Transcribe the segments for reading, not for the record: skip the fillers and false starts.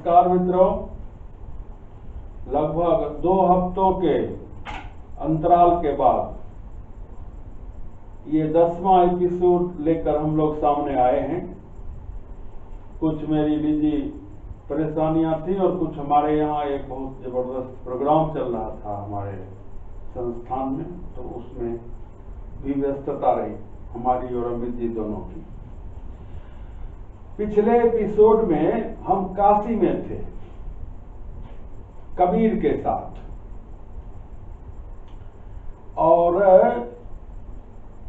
नमस्कार मित्रों, लगभग 2 हफ्तों के अंतराल के बाद ये 10वां एपिसोड लेकर हम लोग सामने आए हैं। कुछ मेरी निजी परेशानियां थी और कुछ हमारे यहाँ एक बहुत जबरदस्त प्रोग्राम चल रहा था हमारे संस्थान में, तो उसमें भी व्यस्तता रही हमारी और अमित जी दोनों की। पिछले एपिसोड में हम काशी में थे कबीर के साथ, और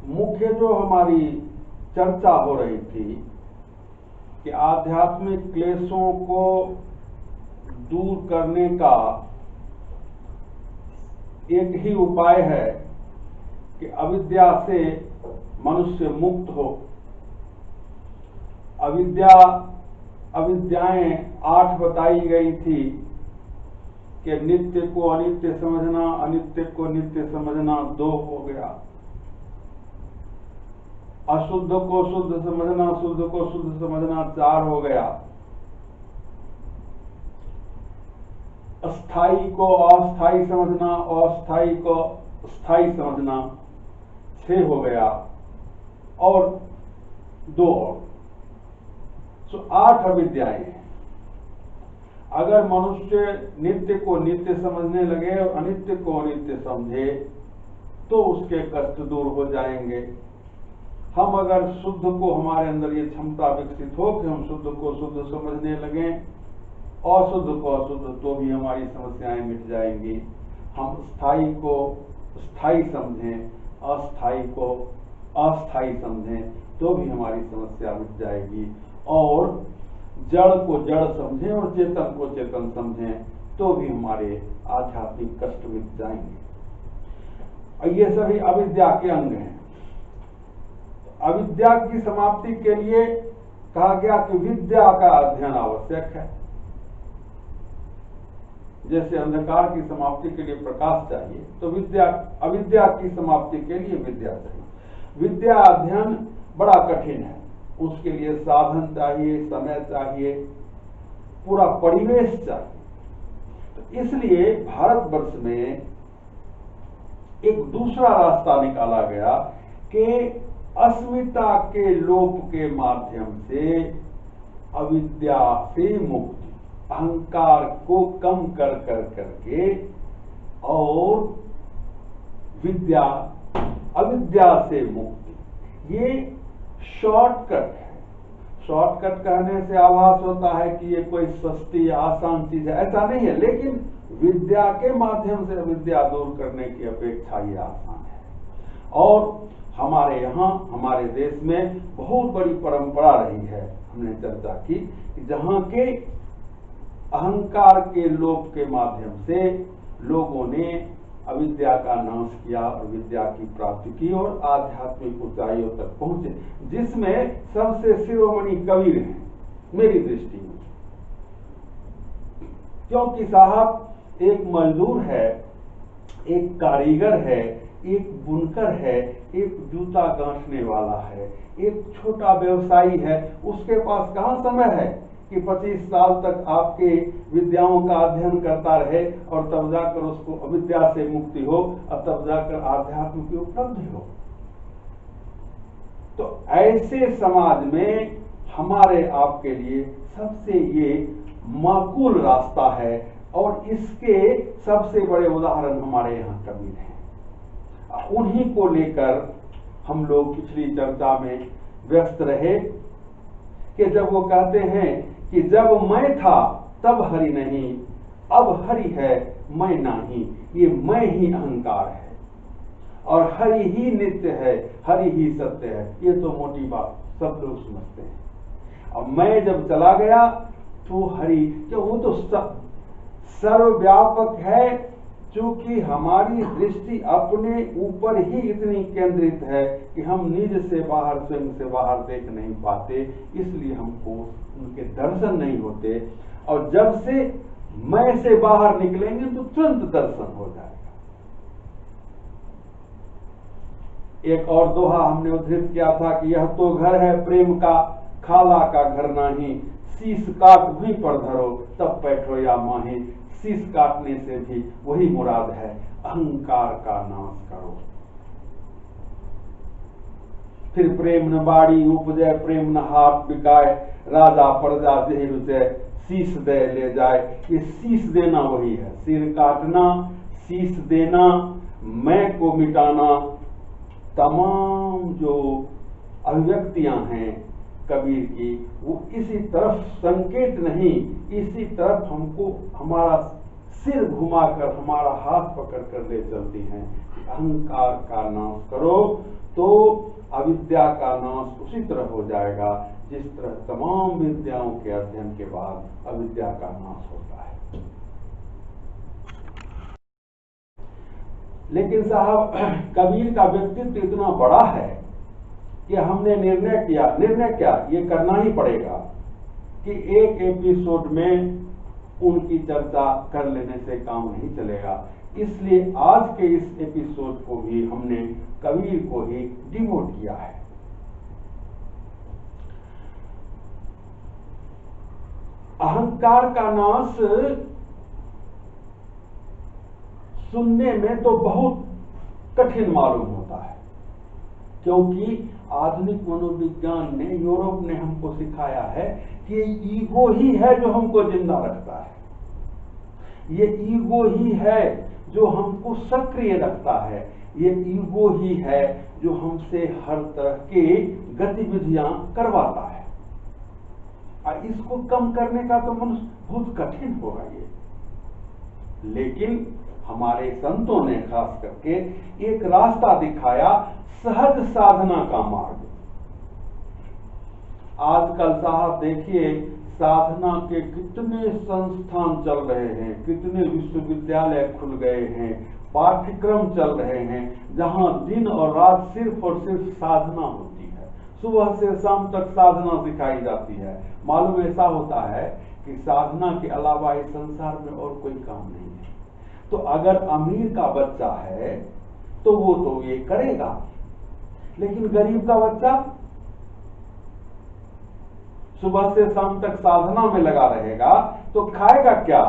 मुख्य जो हमारी चर्चा हो रही थी कि आध्यात्मिक क्लेशों को दूर करने का एक ही उपाय है कि अविद्या से मनुष्य मुक्त हो। अविद्याएं 8 बताई गई थी कि नित्य को अनित्य समझना, अनित्य को नित्य समझना 2 हो गया, अशुद्ध को शुद्ध समझना, शुद्ध को शुद्ध समझना 4 हो गया, अस्थाई को अस्थाई समझना, अस्थाई को स्थाई समझना 6 हो गया, और 2 और, तो 8 अविद्याएं हैं। अगर मनुष्य नित्य को नित्य समझने लगे और अनित्य को अनित्य समझे तो उसके कष्ट दूर हो जाएंगे। हम अगर शुद्ध को, हमारे अंदर ये क्षमता विकसित हो कि हम शुद्ध को शुद्ध समझने लगें, अशुद्ध को अशुद्ध, तो भी हमारी समस्याएं मिट जाएंगी। हम स्थायी को स्थायी समझें, अस्थायी को अस्थायी समझें, तो भी हमारी समस्या मिट जाएगी। और जड़ को जड़ समझें और चेतन को चेतन समझें, तो भी हमारे आध्यात्मिक कष्ट मिट जाएंगे। और ये सभी अविद्या के अंग हैं। अविद्या की समाप्ति के लिए कहा गया कि विद्या का अध्ययन आवश्यक है। जैसे अंधकार की समाप्ति के लिए प्रकाश चाहिए, तो अविद्या की समाप्ति के लिए विद्या चाहिए। विद्या अध्ययन बड़ा कठिन है, उसके लिए साधन चाहिए, समय चाहिए, पूरा परिवेश चाहिए। तो इसलिए भारतवर्ष में एक दूसरा रास्ता निकाला गया कि अस्मिता के लोप के माध्यम से अविद्या से मुक्ति, अहंकार को कम कर करके, और विद्या अविद्या से मुक्ति, ये शॉर्टकट है। शॉर्टकट कहने से आभास होता है कि ये कोई सस्ती आसान चीज है, ऐसा नहीं है, लेकिन विद्या के माध्यम से अविद्या दूर करने की अपेक्षा ये आसान है। और हमारे यहाँ, हमारे देश में बहुत बड़ी परंपरा रही है, हमने चर्चा की, कि जहाँ के अहंकार के लोप के माध्यम से लोगों ने अविद्या का नाश किया और विद्या की प्राप्ति की और आध्यात्मिक ऊंचाइयों तक पहुंचे, जिसमें सबसे शिरोमणि कबीर हैं मेरी दृष्टि में। क्योंकि साहब एक मजदूर है, एक कारीगर है, एक बुनकर है, एक जूता गांठने वाला है, एक छोटा व्यवसायी है, उसके पास कहाँ समय है कि 25 साल तक आपके विद्याओं का अध्ययन करता रहे और तब जाकर उसको अविद्या से मुक्ति हो और तब जाकर आध्यात्म की उपलब्धि हो। तो ऐसे समाज में हमारे आपके लिए सबसे ये माकूल रास्ता है, और इसके सबसे बड़े उदाहरण हमारे यहाँ कबीर हैं। उन्हीं को लेकर हम लोग पिछली चर्चा में व्यस्त रहे कि जब वो कहते हैं कि जब मैं था तब हरि नहीं, अब हरि है मैं नहीं, ये मैं ही अहंकार है और हरि ही नित्य है, हरि ही सत्य है। ये तो मोटी बात सब लोग समझते हैं। अब मैं जब चला गया तो हरि, क्यों, वो तो सर्वव्यापक है। चूंकि हमारी दृष्टि अपने ऊपर ही इतनी केंद्रित है कि हम निज से बाहर, स्वयं से बाहर देख नहीं पाते, इसलिए हमको उनके दर्शन नहीं होते। और जब से मैं से बाहर निकलेंगे तो तुरंत दर्शन हो जाएगा। एक और दोहा हमने उद्धृत किया था कि यह तो घर है प्रेम का, खाला का घर नहीं, शीश काट भूमि पर धरो तब बैठो या माही। शीश काटने से भी वही मुराद है, अहंकार का नाश करो। फिर प्रेम न बाड़ी उपजय प्रेम न हाथ बिकाए, राजा प्रजा जेहि रुचय शीश दे ले जाए। ये शीश देना वही है, सिर काटना, शीश देना, मैं को मिटाना। तमाम जो अभिव्यक्तियां हैं कबीर की, वो इसी तरफ संकेत नहीं, इसी तरफ हमको हमारा सिर घुमाकर हमारा हाथ पकड़ कर ले चलती हैं। अहंकार का नाश करो तो अविद्या का नाश उसी तरह हो जाएगा जिस तरह तमाम विद्याओं के अध्ययन के बाद अविद्या का नाश होता है। लेकिन साहब कबीर का व्यक्तित्व इतना बड़ा है कि हमने निर्णय किया, निर्णय क्या, ये करना ही पड़ेगा कि एक एपिसोड में उनकी चर्चा कर लेने से काम नहीं चलेगा। इसलिए आज के इस एपिसोड को भी हमने कबीर को ही डिवोट किया है। अहंकार का नाश सुनने में तो बहुत कठिन मालूम होता है, क्योंकि आधुनिक मनोविज्ञान ने, यूरोप ने हमको सिखाया है कि ईगो ही है जो हमको जिंदा रखता है। ये ईगो ही है जो हमको सक्रिय रखता है। ये ईगो ही है जो हमसे हर तरह की गतिविधियां करवाता है। और इसको कम करने का तो मनुष्य बहुत कठिन होगा ये। लेकिन हमारे संतों ने खास करके एक रास्ता दिखाया, सहज साधना का मार्ग। आजकल साहब देखिए, साधना के कितने संस्थान चल रहे हैं, कितने विश्वविद्यालय खुल गए हैं, पाठ्यक्रम चल रहे हैं, जहां दिन और रात सिर्फ और सिर्फ साधना होती है। सुबह से शाम तक साधना सिखाई जाती है। मालूम ऐसा होता है कि साधना के अलावा इस संसार में और कोई काम नहीं है। तो अगर अमीर का बच्चा है तो वो तो ये करेगा, लेकिन गरीब का बच्चा सुबह से शाम तक साधना में लगा रहेगा तो खाएगा क्या?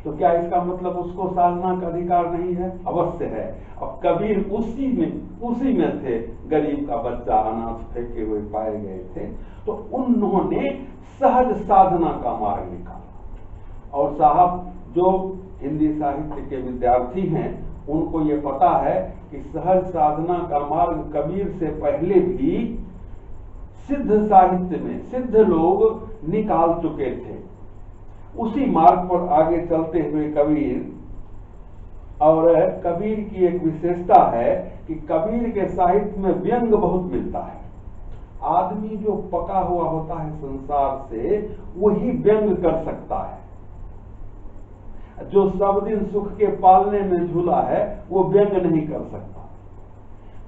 तो क्या इसका मतलब उसको साधना का अधिकार नहीं है? अवश्य है। अब कबीर उसी में थे। गरीब का बच्चा अनाथ फेंके हुए पाए गए थे, तो उन्होंने सहज साधना का मार्ग निकाला। और साहब जो हिंदी साहित्य के विद्यार्थी हैं उनको ये पता है कि सहज साधना का मार्ग कबीर से पहले भी सिद्ध साहित्य में सिद्ध लोग निकाल चुके थे। उसी मार्ग पर आगे चलते हुए कबीर, और कबीर की एक विशेषता है कि कबीर के साहित्य में व्यंग बहुत मिलता है। आदमी जो पका हुआ होता है संसार से वही व्यंग कर सकता है। जो सब दिन सुख के पालने में झूला है वो व्यंग नहीं कर सकता।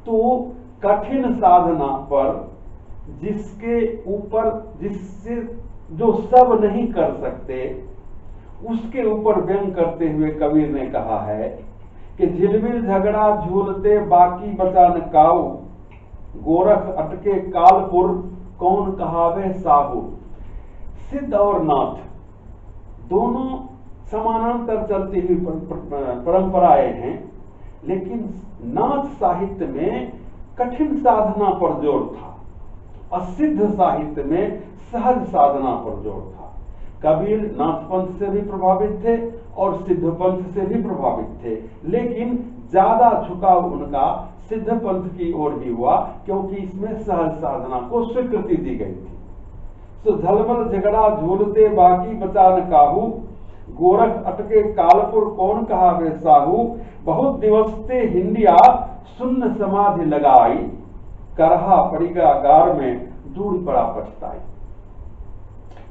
तो कठिन साधना पर जिससे जो सब नहीं कर सकते उसके ऊपर व्यंग करते हुए कबीर ने कहा है कि झिलमिल झगड़ा झूलते बाकी बचा न काऊ, गोरख अटके कालपुर कौन कहावे साहू। सिद्ध और नाथ दोनों समानांतर चलती हुई परंपराएं हैं, लेकिन नाथ साहित्य में कठिन साधना पर जोर था और सिद्ध साहित्य में सहज साधना पर जोर था। कबीर नाथ पंथ से भी प्रभावित थे और सिद्ध पंथ से भी प्रभावित थे, लेकिन ज्यादा झुकाव उनका सिद्ध पंथ की ओर ही हुआ, क्योंकि इसमें सहज साधना को स्वीकृति दी गई थी। तो झलमल झगड़ा झूलते बाकी बचा न काहू, गोरख अटके कालपुर कौन कहावे साहू। बहुत दिवस ते हिंदिया सुन्न समाधि लगाई, करहा पड़िगा गार में दूर पड़ा पछताई।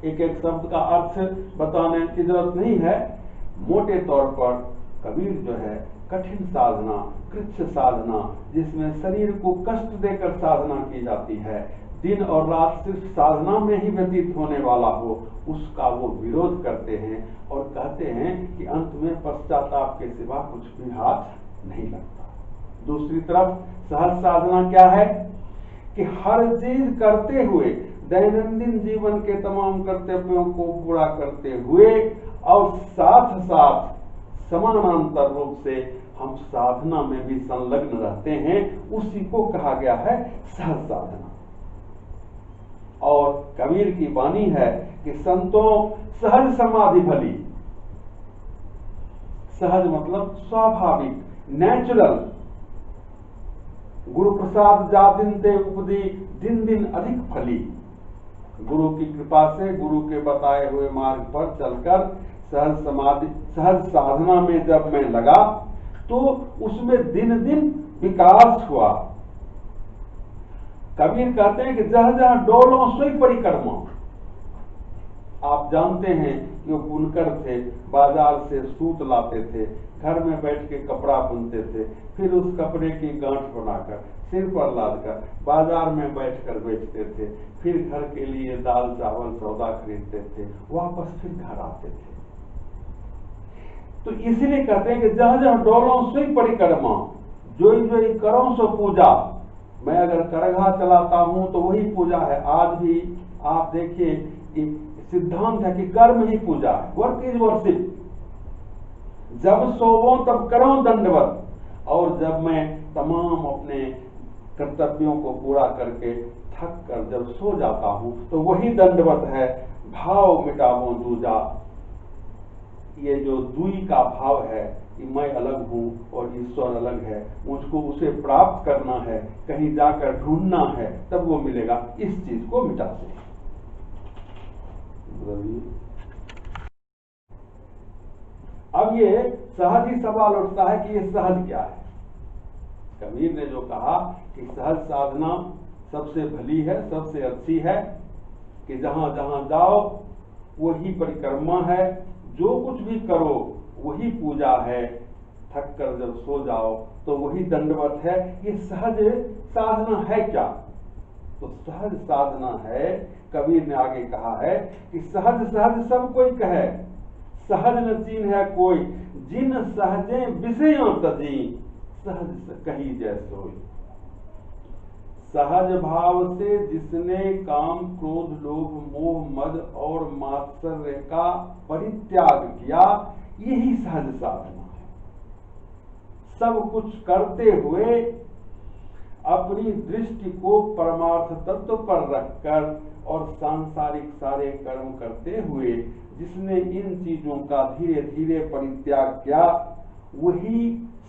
एक एक शब्द का अर्थ बताने की जरूरत नहीं है। मोटे तौर पर कबीर जो है कठिन साधना, कृच्छ साधना, जिसमें शरीर को कष्ट देकर साधना की जाती है, दिन और रात सिर्फ साधना में ही व्यतीत होने वाला हो, उसका वो विरोध करते हैं और कहते हैं कि अंत में पश्चाताप के सिवा कुछ भी हाथ नहीं लगता। दूसरी तरफ सहज साधना क्या है कि हर चीज करते हुए दैनंदिन जीवन के तमाम कर्तव्यों को पूरा करते हुए और साथ साथ समानांतर रूप से हम साधना में भी संलग्न रहते हैं, उसी को कहा गया है सहज साधना। और कबीर की वाणी है कि संतों सहज समाधि भली। सहज मतलब स्वाभाविक, नेचुरल। गुरु प्रसाद जा दिन ते उपदी, दिन दिन अधिक फली। गुरु की कृपा से, गुरु के बताए हुए मार्ग पर चलकर सहज समाधि, सहज साधना में जब मैं लगा तो उसमें दिन दिन विकास हुआ। कबीर कहते हैं कि जहाँ जहाँ डोलो सोई परिक्रमा। आप जानते हैं कि वो बुनकर थे, बाजार से सूत लाते थे, घर में बैठ के कपड़ा बुनते थे, फिर उस कपड़े की गांठ बनाकर सिर पर लादकर बाजार में बैठकर बेचते थे, फिर घर के लिए दाल चावल सौदा खरीदते थे, वापस फिर घर आते थे। तो इसीलिए कहते हैं कि जहाँ जहाँ डोलो सोई परिक्रमा, जोई जोई करो सो पूजा। मैं अगर करघा चलाता हूं तो वही पूजा है। आज भी आप देखिए सिद्धांत है कि कर्म ही पूजा है, वर्क इज वर्शिप। जब सोवो तब करो दंडवत, और जब मैं तमाम अपने कर्तव्यों को पूरा करके थक कर जब सो जाता हूं तो वही दंडवत है। भाव मिटावो दूजा। ये जो दुई का भाव है कि मैं अलग हूं और ईश्वर अलग है, मुझको उसे प्राप्त करना है, कहीं जाकर ढूंढना है, तब वो मिलेगा। इस चीज को मिटाते हैं। अब ये सहज ही सवाल उठता है कि ये सहज क्या है। कबीर ने जो कहा कि सहज साधना सबसे भली है, सबसे अच्छी है, कि जहां जहां जाओ वही परिक्रमा है, जो कुछ भी करो वही पूजा है, थक कर जब सो जाओ तो वही दंडवत है। ये सहज साधना है क्या? तो सहज साधना है, कबीर ने आगे कहा है कि सहज सहज सब कोई कहे, सहज न चीन है कोई, जिन सहजे विषयों तजी, सहज कही जैसोई। सहज भाव से जिसने काम क्रोध लोभ मोह मद और मात्सर्य का परित्याग किया, यही सहज साधना है। सब कुछ करते हुए अपनी दृष्टि को परमार्थ तत्व पर रखकर और सांसारिक सारे कर्म करते हुए जिसने इन चीजों का धीरे धीरे परित्याग किया, वही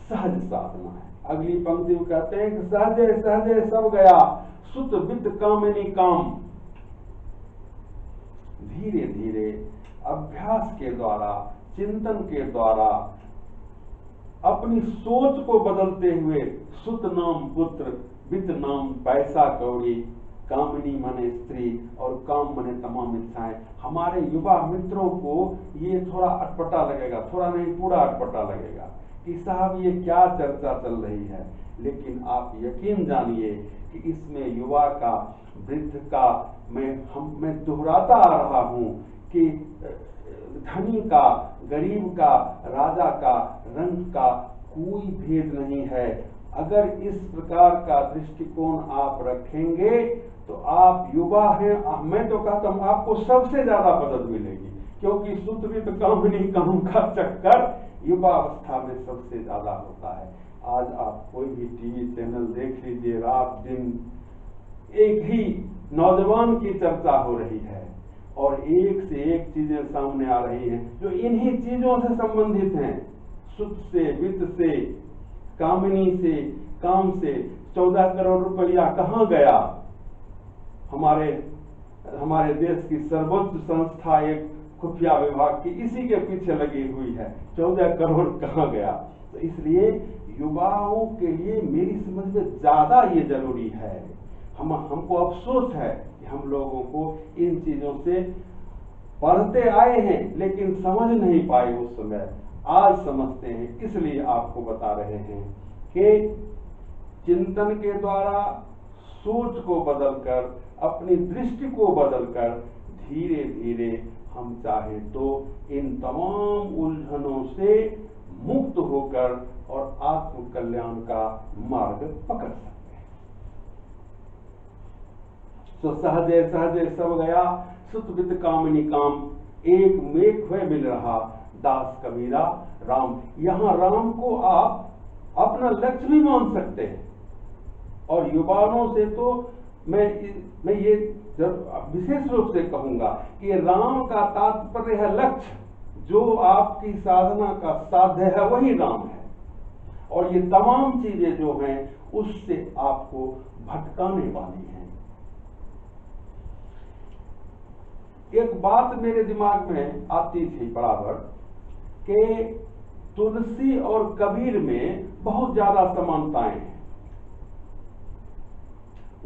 सहज साधना है। अगली पंक्ति में कहते हैं कि सहजे सहजे सब गया, सुत वित्त कामिनी काम। धीरे धीरे अभ्यास के द्वारा, चिंतन के द्वारा, अपनी सोच को बदलते हुए, सुत नाम पुत्र, वित्त नाम पैसा कौड़ी, कामिनी माने स्त्री और काम माने तमाम इच्छाएं। हमारे युवा मित्रों को ये थोड़ा अटपटा लगेगा, थोड़ा नहीं पूरा अटपटा लगेगा कि साहब ये क्या चर्चा चल रही है, लेकिन आप यकीन जानिए कि इसमें युवा का, वृद्ध का, मैं दोहराता आ रहा हूं कि धनी का, गरीब का, राजा का, रंग का कोई भेद नहीं है। अगर इस प्रकार का दृष्टिकोण आप रखेंगे तो आप युवा हैं, मैं तो कहता हूं आपको सबसे ज्यादा मदद मिलेगी, क्योंकि सुतवित कामिनी काम का चक्कर युवा अवस्था में सबसे ज्यादा होता है। आज आप कोई भी टीवी चैनल देख लीजिए, रात दिन एक ही नौजवान की चर्चा हो रही है और एक से एक चीजें सामने आ रही हैं जो इन्हीं चीजों से संबंधित हैं। सुख से, वित्त से, कामिनी से, काम से। 14 करोड़ रुपया कहाँ गया? हमारे देश की सर्वोच्च संस्था एक खुफिया विभाग की इसी के पीछे लगी हुई है। 14 करोड़ कहाँ गया? तो इसलिए युवाओं के लिए मेरी समझ में ज्यादा ये जरूरी है। हमको अफसोस है कि हम लोगों को इन चीजों से पढ़ते आए हैं लेकिन समझ नहीं पाए उस समय। आज समझते हैं, इसलिए आपको बता रहे हैं कि चिंतन के द्वारा सोच को बदलकर, अपनी दृष्टि को बदलकर धीरे धीरे हम चाहे तो इन तमाम उलझनों से मुक्त होकर और आत्म कल्याण का मार्ग पकड़ सकते हैं। सो सहजे सहजे सब गया, सुत बित कामिनी काम, एक मेघ हुए मिल रहा, दास कबीरा राम। यहाँ राम को आप अपना लक्ष्य भी मान सकते हैं। और युवाओं से तो मैं ये विशेष रूप से कहूंगा कि राम का तात्पर्य है लक्ष्य। जो आपकी साधना का साध्य है वही राम है, और ये तमाम चीजें जो हैं उससे आपको भटकाने वाली हैं। एक बात मेरे दिमाग में आती थी बराबर कि तुलसी और कबीर में बहुत ज्यादा समानताएं हैं।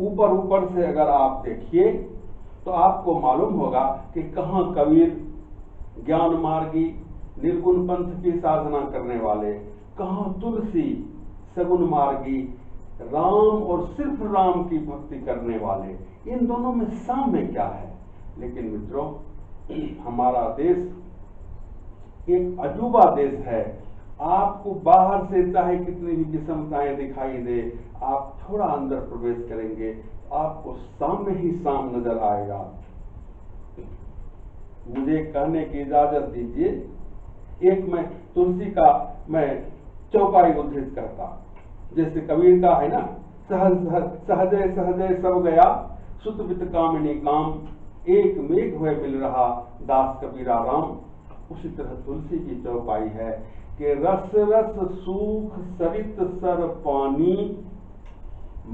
ऊपर ऊपर से अगर आप देखिए तो आपको मालूम होगा कि कहाँ कबीर ज्ञान मार्गी निर्गुण पंथ की साधना करने वाले, कहाँ तुलसी सगुण मार्गी राम और सिर्फ राम की भक्ति करने वाले। इन दोनों में साम्य क्या है? लेकिन मित्रों, हमारा देश एक अजूबा देश है। आपको बाहर से चाहे कितनी भी विषमताएं दिखाई दे, आप थोड़ा अंदर प्रवेश करेंगे, आपको सामने ही साम नजर आएगा। मुझे कहने की इजाजत दीजिए, एक मैं तुलसी का मैं चौपाई उद्धृत करता, जैसे कबीर का है ना, सहजे सहजे सब गया, सुत बित कामिनी काम, एक मेघ हुए मिल रहा, दास कबीरा राम। उसी तरह तुलसी की चौपाई है कि रस रस सूख सरित सर पानी,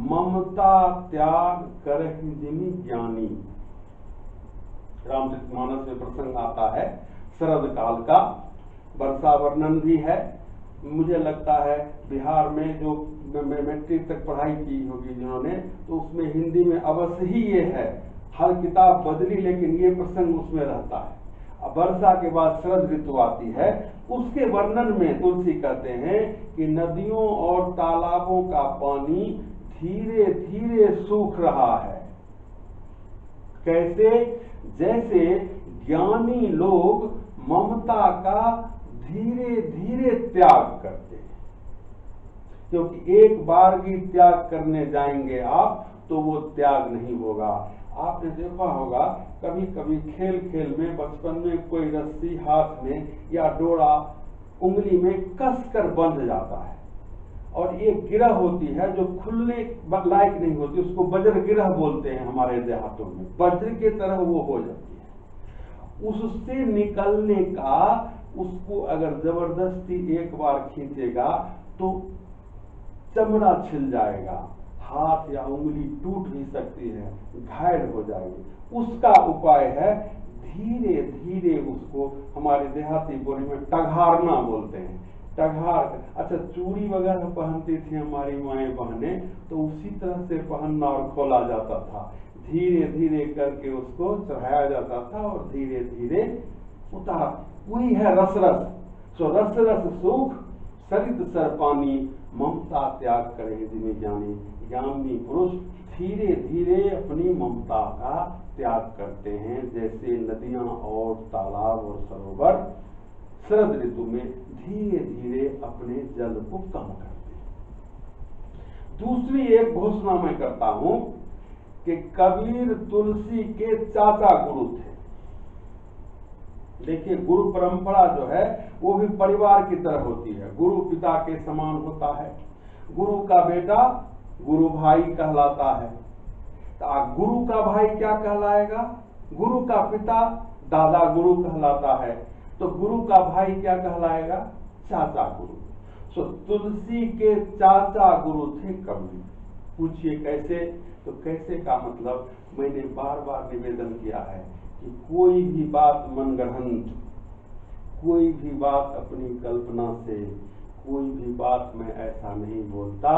ममता त्याग करहि जिमि ज्ञानी। रामचरितमानस में प्रसंग आता है शरद काल का, वर्षा वर्णन भी है। मुझे लगता है बिहार में जो मैट्रिक तक पढ़ाई की होगी जिन्होंने, तो उसमें हिंदी में अवश्य ही ये है। हर किताब बदली लेकिन ये प्रसंग उसमें रहता है। अब वर्षा के बाद शरद ऋतु आती है, उसके वर्णन में तुलसी कहते हैं कि नदियों और तालाबों का पानी धीरे धीरे सूख रहा है। कैसे? जैसे ज्ञानी लोग ममता का धीरे धीरे त्याग करते हैं, क्योंकि एक बार भी त्याग करने जाएंगे आप तो वो त्याग नहीं होगा। आपने देखा होगा कभी कभी खेल खेल में बचपन में कोई रस्सी हाथ में या डोरा उंगली में कस कर बंध जाता है, और एक गिरह होती है जो खुलने लायक नहीं होती, उसको वज्र गिरह बोलते हैं हमारे देहातों में। वज्र की तरह वो हो जाती है। उससे निकलने का, उसको अगर जबरदस्ती एक बार खींचेगा तो चमड़ा छिल जाएगा, हाथ या उंगली टूट भी सकती है, घायल हो जाएगी। उसका उपाय है धीरे धीरे उसको, हमारे देहाती बोली में टघारना बोलते हैं। टघार, अच्छा चूड़ी वगैरह पहनती थी हमारी माएँ बहनें, तो उसी तरह से पहनना और खोला जाता था। धीरे धीरे करके उसको चढ़ाया जाता था और धीरे धीरे उतारा। वही है रस रस। सो रस रस सूख सरित सर पानी, ममता त्याग करे जिन्हें ज्ञानी। ज्ञानी पुरुष धीरे धीरे अपनी ममता का त्याग करते हैं, जैसे नदियां और तालाब और सरोवर शरद ऋतु में धीरे धीरे अपने जल को कम करते हैं। दूसरी एक घोषणा मैं करता हूं कि कबीर तुलसी के चाचा गुरु थे। देखिए, गुरु परंपरा जो है वो भी परिवार की तरह होती है, गुरु पिता के समान होता है। गुरु का बेटा गुरु भाई कहलाता है। तो गुरु का भाई क्या कहलाएगा? गुरु का पिता दादा गुरु कहलाता है, तो गुरु का भाई क्या कहलाएगा? चाचा गुरु। सो तुलसी के चाचा गुरु थे कबीर। पूछिए कैसे? तो कैसे का मतलब मैंने बार बार निवेदन किया है कि कोई भी बात मनगढ़ंत, कोई भी बात अपनी कल्पना से, कोई भी बात मैं ऐसा नहीं बोलता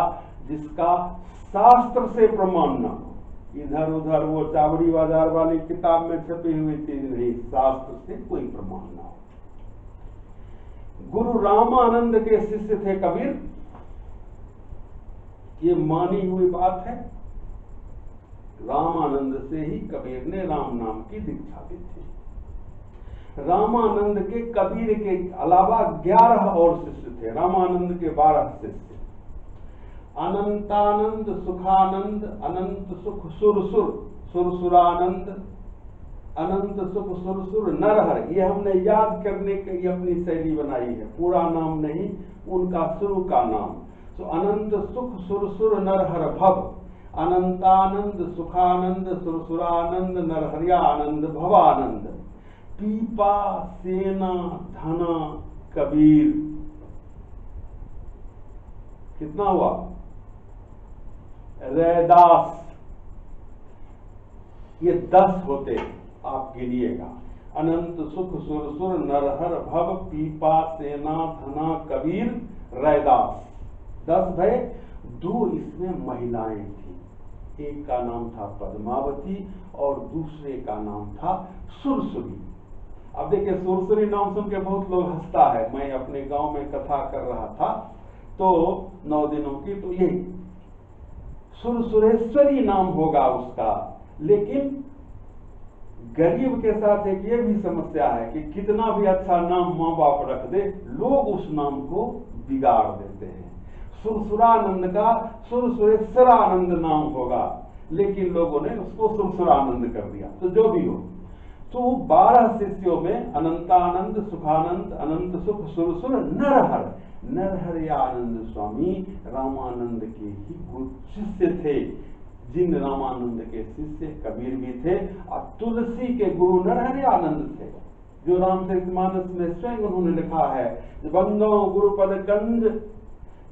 जिसका शास्त्र से प्रमाण न हो। इधर उधर वो चावड़ी बाजार वाली किताब में छपी हुई चीज नहीं, शास्त्र से कोई प्रमाण न हो। गुरु रामानंद के शिष्य थे कबीर, ये मानी हुई बात है। रामानंद से ही कबीर ने राम नाम की दीक्षा दी थी। रामानंद के कबीर के अलावा 11 और शिष्य थे। रामानंद के 12 शिष्य, अनंतानंद, सुखानंद, अनंत सुख, सुर सुर, सुरसुरानंद, अनंत सुख सुरसुर नरहर। ये हमने याद करने की अपनी शैली बनाई है, पूरा नाम नहीं, उनका शुरू का नाम। तो अनंत सुख सुरसुर नरहर भव, अनंतानंद सुखानंद सुरसुरानंद नरहरियानंद भवानंद, पीपा सेना धना कबीर। कितना हुआ? रैदास, ये 10 होते, आप गिनिएगा। अनंत सुख सुरसुर नरहर भव, पीपा सेना धना कबीर रैदास, 10 भय। 2 इसमें महिलाएं थी, एक का नाम था पद्मावती और दूसरे का नाम था सुरसुरी। अब देखिए, सुरसुरी नाम सुन के बहुत लोग हंसता है। मैं अपने गांव में कथा कर रहा था तो 9 दिनों की, तो ये सुरसुरेश्वरी नाम होगा उसका। लेकिन गरीब के साथ एक ये भी समस्या है कि कितना भी अच्छा नाम माँ बाप रख दे, लोग उस नाम को बिगाड़ देते हैं। सुरसुरानंद का सुरसुरेश्वरानंद नाम होगा, लेकिन लोगों ने उसको सुरसुरानंद कर दिया। तो जो भी हो, तो 12 शिष्यों में अनंतानंद सुखानंद अनंत सुख सुरसुर नरहर, नरहरियानंद स्वामी रामानंद के ही गुरु शिष्य थे, जिन रामानंद के शिष्य कबीर भी थे। और तुलसी के गुरु नरहरियानंद थे, जो रामचरितमानस में स्वयं उन्होंने लिखा है, बंदो गुरुपद कंज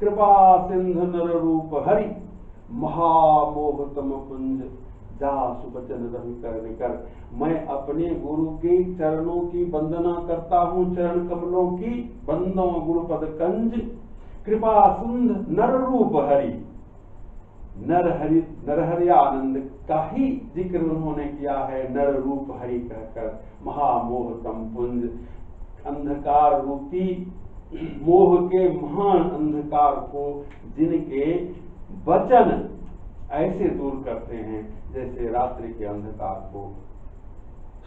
कृपा सिंधु नर रूप हरि, महामोहतम कुंज जासु बचन रवि कर निकर। मैं अपने गुरु के चरणों की वंदना करता हूँ, चरण कमलों की। बंदो गुरुपद कंज कृपा सिंध नर रूप हरि, नरहरियानंद का ही जिक्र उन्होंने किया है, नर रूप हरि कहकर। महामोहतम पुंज, अंधकार रूपी मोह के महान अंधकार को जिनके वचन ऐसे दूर करते हैं जैसे रात्रि के अंधकार को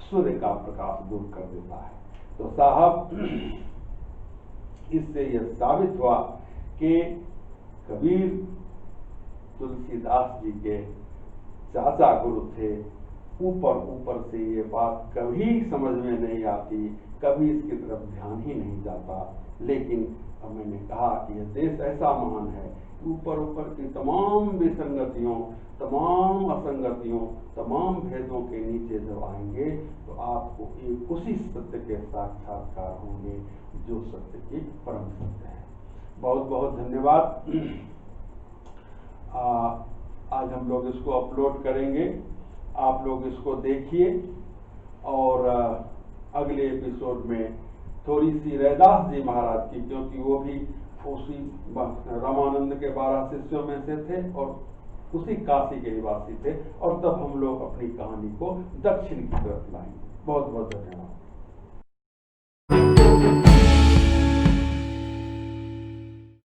सूर्य का प्रकाश दूर कर देता है। तो साहब, इससे यह साबित हुआ कि कबीर तुलसीदास जी के चाचा गुरु थे। ऊपर से ये बात कभी समझ में नहीं आती, कभी इसकी तरफ ध्यान ही नहीं जाता। लेकिन अब मैंने कहा कि यह देश ऐसा महान है, ऊपर की तमाम विसंगतियों, तमाम असंगतियों, तमाम भेदों के नीचे जब आएंगे तो आपको एक उसी सत्य के साक्षात्कार होंगे जो सत्य की परम सत्य है। बहुत बहुत धन्यवाद। आज हम लोग इसको अपलोड करेंगे, आप लोग इसको देखिए। और अगले एपिसोड में थोड़ी सी रैदास जी महाराज की, क्योंकि वो भी उसी रामानंद के 12 शिष्यों में से थे और उसी काशी के निवासी थे। और तब हम लोग अपनी कहानी को दक्षिण की तरफ लाएंगे। बहुत बहुत धन्यवाद।